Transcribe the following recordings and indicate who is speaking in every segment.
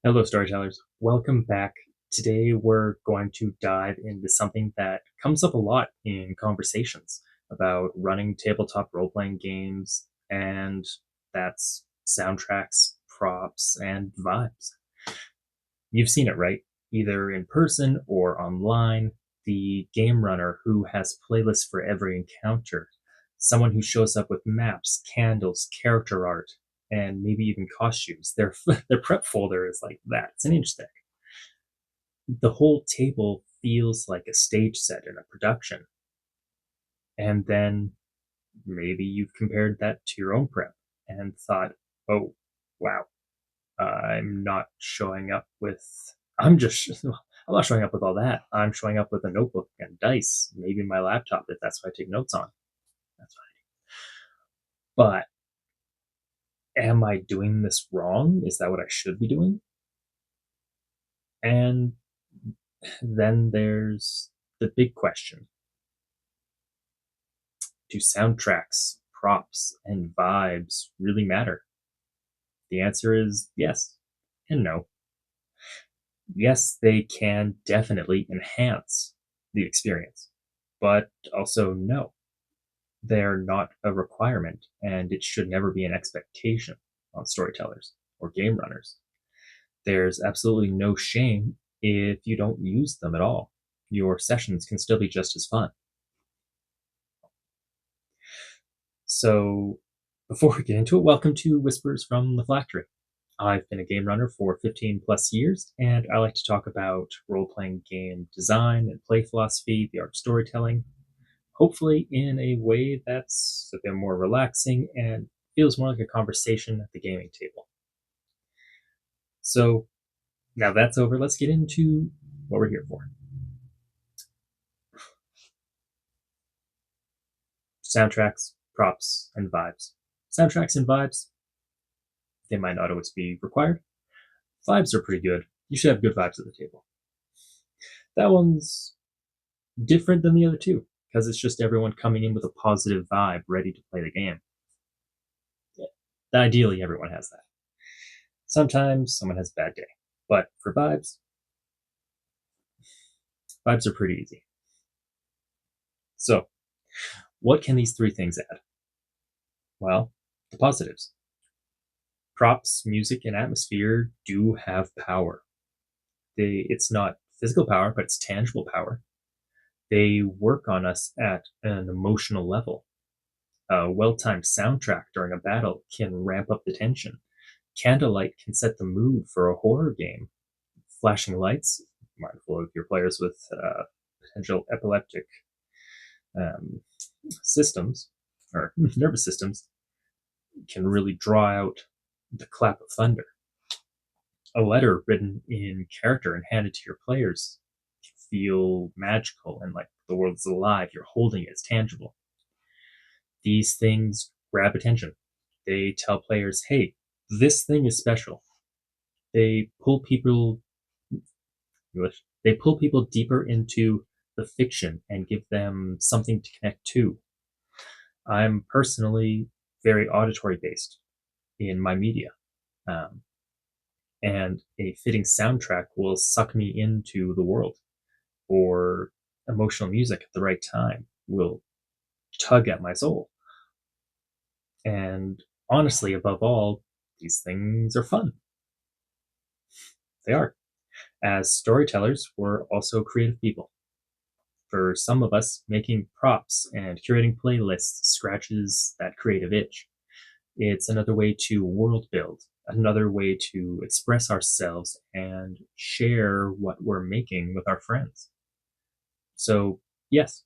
Speaker 1: Hello, storytellers. Welcome back. Today, we're going to dive into something that comes up a lot in conversations about running tabletop role playing games, and that's soundtracks, props, and vibes. You've seen it, right? Either in person or online. The game runner who has playlists for every encounter, someone who shows up with maps, candles, character art, and maybe even costumes. Their their prep folder is like that. It's an inch thick. The whole table feels like a stage set in a production. And then maybe you've compared that to your own prep and thought, oh, wow, I'm not showing up with, I'm just, I'm not showing up with all that. I'm showing up with a notebook and dice, maybe my laptop if that's what I take notes on. That's fine. But am I doing this wrong? Is that what I should be doing? And then there's the big question: do soundtracks, props, and vibes really matter? The answer is yes and no. Yes, they can definitely enhance the experience, but also no, they're not a requirement, and it should never be an expectation on storytellers or game runners. There's absolutely no shame if you don't use them at all. Your sessions can still be just as fun. So, before we get into it, welcome to Whispers from the Phylactery. I've been a game runner for 15 plus years, and I like to talk about role playing game design and play philosophy, the art of storytelling, hopefully in a way that's a bit more relaxing and feels more like a conversation at the gaming table. So, now that's over, let's get into what we're here for. Soundtracks, props, and vibes. Soundtracks and vibes, they might not always be required. Vibes are pretty good. You should have good vibes at the table. That one's different than the other two because it's just everyone coming in with a positive vibe, ready to play the game. Yeah. Ideally, everyone has that. Sometimes someone has a bad day, but for vibes, vibes are pretty easy. So, what can these three things add? Well, the positives. Props, music, and atmosphere do have power. It's not physical power, but it's tangible power. They work on us at an emotional level. A well timed soundtrack during a battle can ramp up the tension. Candlelight can set the mood for a horror game. Flashing lights, mindful of your players with potential epileptic um, systems or nervous systems, can really draw out the clap of thunder. A letter written in character and handed to your players can feel magical and like the world's alive. You're holding it, it's tangible. These things grab attention. They tell players, hey, this thing is special. They pull people they pull people deeper into the fiction and give them something to connect to. I'm personally very auditory based in my media. Um, and a fitting soundtrack will suck me into the world, or emotional music at the right time will tug at my soul. And honestly, above all, these things are fun. They are. As storytellers, we're also creative people. For some of us, making props and curating playlists scratches that creative itch. It's another way to world build, another way to express ourselves and share what we're making with our friends. So, yes,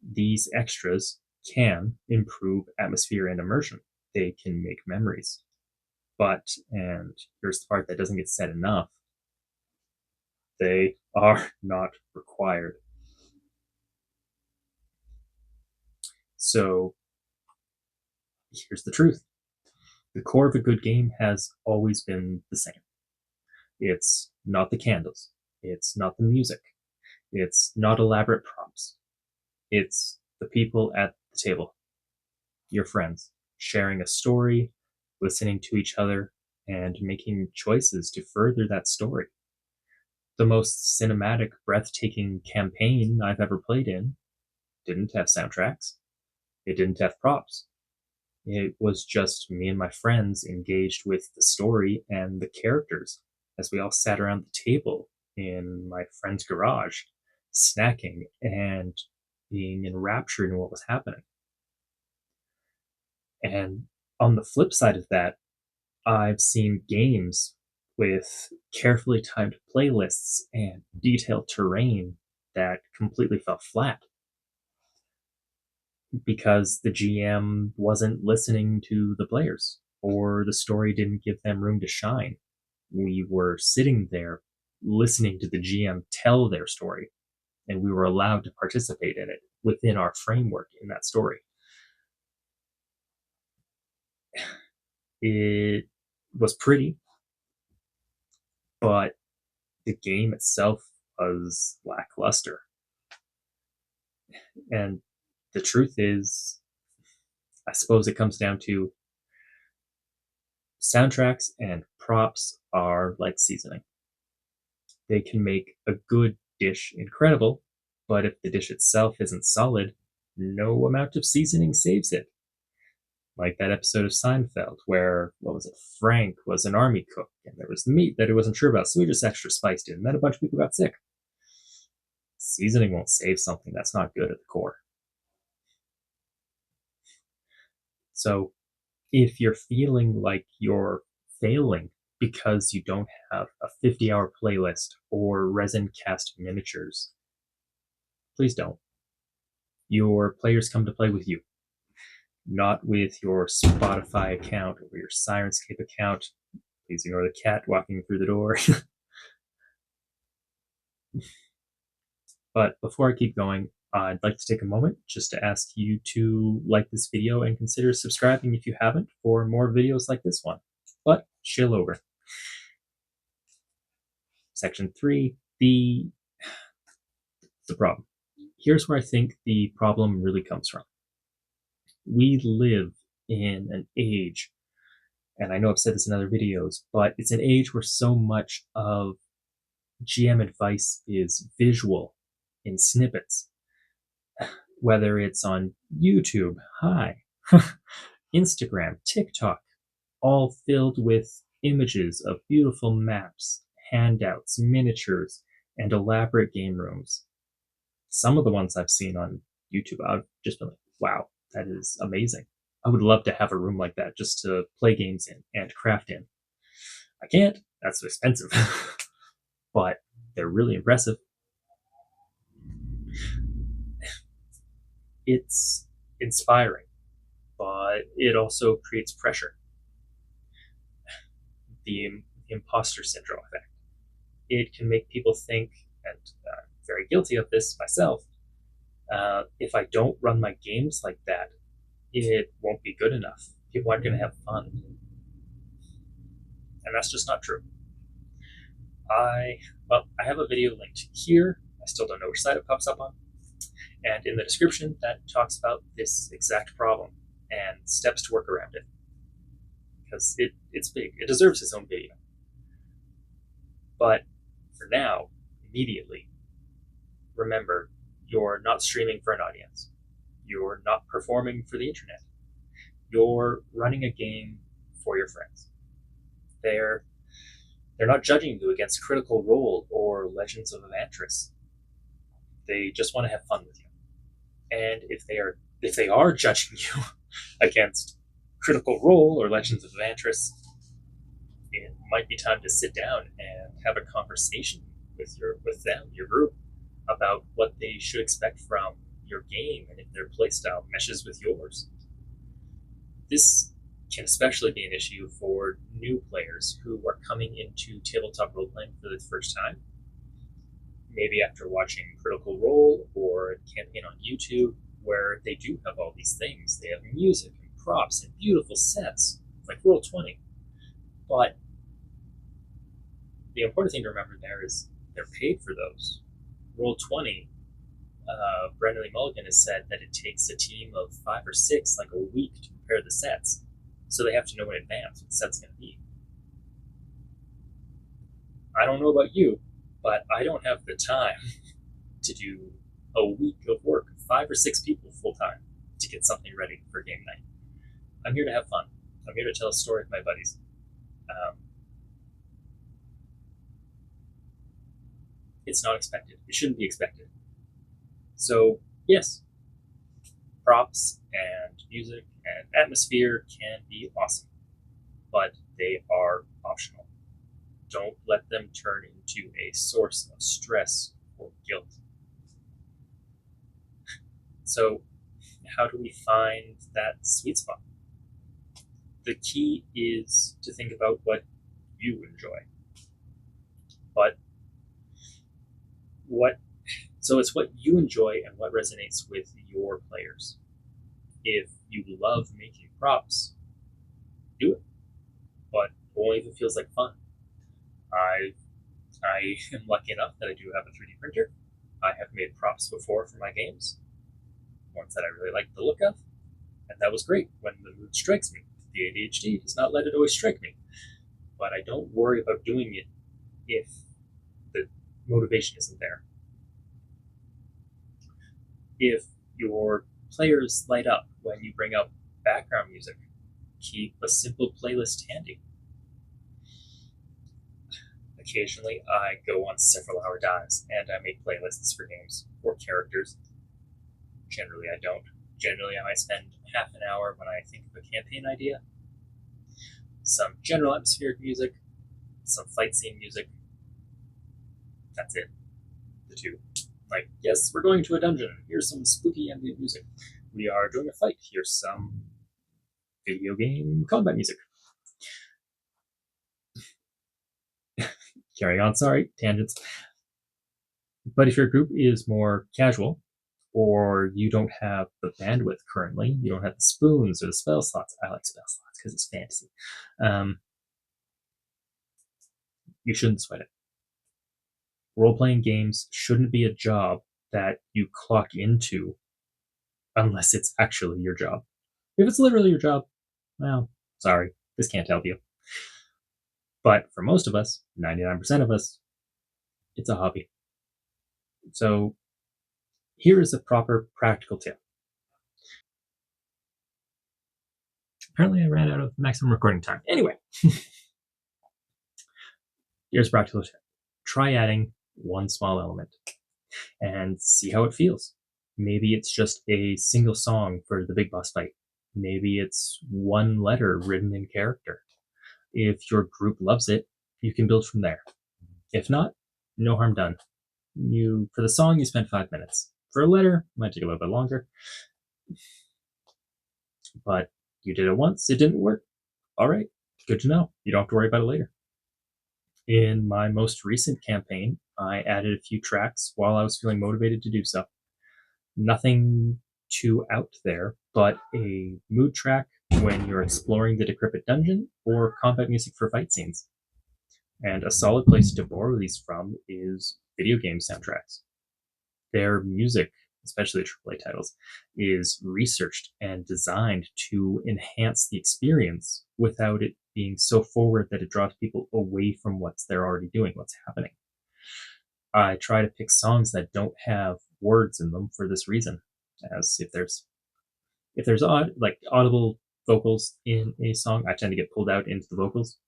Speaker 1: these extras can improve atmosphere and immersion. They can make memories. But, and here's the part that doesn't get said enough, they are not required. So, here's the truth: the core of a good game has always been the same. It's not the candles, it's not the music, it's not elaborate props. It's the people at the table, your friends, sharing a story, listening to each other, and making choices to further that story. The most cinematic, breathtaking campaign I've ever played in didn't have soundtracks, it didn't have props. It was just me and my friends engaged with the story and the characters as we all sat around the table in my friend's garage, snacking and being enraptured in what was happening. And on the flip side of that, I've seen games with carefully timed playlists and detailed terrain that completely fell flat because the GM wasn't listening to the players or the story didn't give them room to shine. We were sitting there listening to the GM tell their story, and we were allowed to participate in it within our framework in that story. It was pretty, but the game itself was lackluster. And the truth is, I suppose it comes down to soundtracks and props are like seasoning. They can make a good dish incredible, but if the dish itself isn't solid, no amount of seasoning saves it. Like that episode of Seinfeld where, what was it, Frank was an army cook and there was meat that he wasn't sure about, so he just extra spiced it, and then a bunch of people got sick. Seasoning won't save something that's not good at the core. So if you're feeling like you're failing because you don't have a 50-hour playlist or resin cast miniatures, please don't. Your players come to play with you, not with your Spotify account or your Sirenscape account. Please ignore the cat walking through the door. But before I keep going, I'd like to take a moment just to ask you to like this video and consider subscribing if you haven't for more videos like this one. But chill over. Section 3, the problem. Here's where I think the problem really comes from. We live in an age, and I know I've said this in other videos, but it's an age where so much of GM advice is visual in snippets. Whether it's on YouTube, Instagram, TikTok, all filled with images of beautiful maps, handouts, miniatures, and elaborate game rooms. Some of the ones I've seen on YouTube, I've just been like, wow, that is amazing. I would love to have a room like that just to play games in and craft in. I can't, that's so expensive. But they're really impressive. It's inspiring, but it also creates pressure. The imposter syndrome effect. It can make people think, and I'm very guilty of this myself, if I don't run my games like that, it won't be good enough. People aren't going to have fun. And that's just not true. I have a video linked here. I still don't know which side it pops up on. And in the description, that talks about this exact problem and steps to work around it. Because it's big. It deserves its own video. But for now, immediately, remember, you're not streaming for an audience. You're not performing for the internet. You're running a game for your friends. They're not judging you against Critical Role or Legends of Evantris. They just want to have fun with you. And if they are judging you against Critical Role or Legends of Evantris, it might be time to sit down and have a conversation with them, your group, about what they should expect from your game and if their playstyle meshes with yours. This can especially be an issue for new players who are coming into tabletop role-playing for the first time. Maybe after watching Critical Role or a campaign on YouTube where they do have all these things. They have music and props and beautiful sets, like Roll20. But the important thing to remember there is they're paid for those. Roll20, Brendan Lee Mulligan has said that it takes a team of 5 or 6 like a week to prepare the sets. So they have to know in advance what the set's going to be. I don't know about you, but I don't have the time to do a week of work, 5 or 6 people full time, to get something ready for game night. I'm here to have fun. I'm here to tell a story with my buddies. Um, it's not expected. It shouldn't be expected. So, yes, props and music and atmosphere can be awesome, but they are optional. Don't let them turn into a source of stress or guilt. So, how do we find that sweet spot? The key is to think about what you enjoy. But what so it's what you enjoy and what resonates with your players. If you love making props, do it, but only if it feels like fun. I I am lucky enough that I do have a 3D printer. I have made props before for my games, ones that I really like the look of, and that was great when the mood strikes me. The ADHD does not let it always strike me, but I don't worry about doing it if the motivation isn't there. If your players light up when you bring up background music, keep a simple playlist handy. Occasionally, I go on several hour dives and I make playlists for games or characters. Generally, I don't. Generally, I might spend half an hour when I think of a campaign idea, some general atmospheric music, some fight scene music. That's it. The two. Like, yes, we're going to a dungeon. Here's some spooky ambient music. We are doing a fight. Here's some video game combat music. Carry on, sorry, tangents. But if your group is more casual, or you don't have the bandwidth currently, you don't have the spoons or the spell slots. I like spell slots because it's fantasy. Um, you shouldn't sweat it. Role playing games shouldn't be a job that you clock into unless it's actually your job. If it's literally your job, well, sorry, this can't help you. But for most of us, 99% of us, it's a hobby. So here is a proper practical tip. Apparently, I ran out of maximum recording time. Anyway, here's a practical tip. Try adding one small element and see how it feels. Maybe it's just a single song for the big boss fight. Maybe it's one letter written in character. If your group loves it, you can build from there. If not, no harm done. You for the song you spent 5 minutes. For a letter, it might take a little bit longer. But you did it once, it didn't work. All right, good to know. You don't have to worry about it later. In my most recent campaign, I added a few tracks while I was feeling motivated to do so. Nothing too out there, but a mood track when you're exploring the decrepit dungeon or combat music for fight scenes. And a solid place to borrow these from is video game soundtracks. Their music, especially AAA titles, is researched and designed to enhance the experience without it being so forward that it draws people away from what they're already doing, what's happening. I try to pick songs that don't have words in them for this reason, as if there's audible vocals in a song, I tend to get pulled out into the vocals.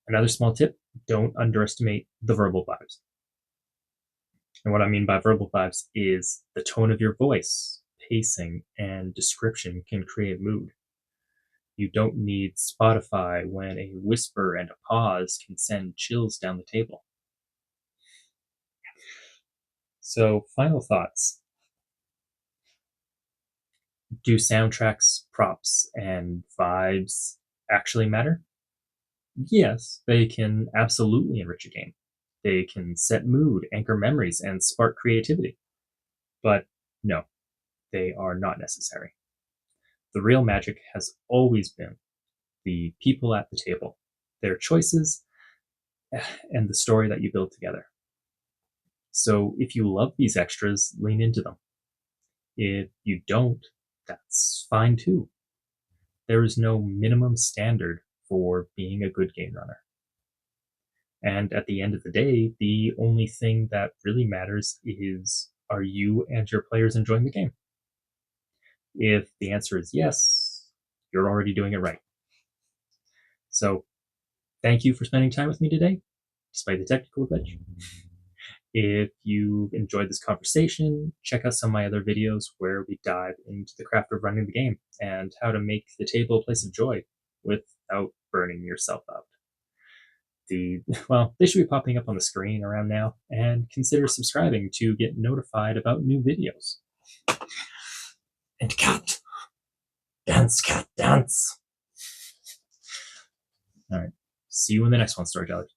Speaker 1: Another small tip: don't underestimate the verbal vibes. And what I mean by verbal vibes is the tone of your voice, pacing, and description can create mood. You don't need Spotify when a whisper and a pause can send chills down the table. So, final thoughts. Do soundtracks, props, and vibes actually matter? Yes, they can absolutely enrich a game. They can set mood, anchor memories, and spark creativity. But no, they are not necessary. The real magic has always been the people at the table, their choices, and the story that you build together. So if you love these extras, lean into them. If you don't, that's fine too. There is no minimum standard for being a good game runner. And at the end of the day, the only thing that really matters is, are you and your players enjoying the game? If the answer is yes, you're already doing it right. So thank you for spending time with me today, despite the technical glitch. If you enjoyed this conversation, check out some of my other videos where we dive into the craft of running the game and how to make the table a place of joy without burning yourself out. They should be popping up on the screen around now, and consider subscribing to get notified about new videos. And cat, dance. All right, see you in the next one, Story Jelly.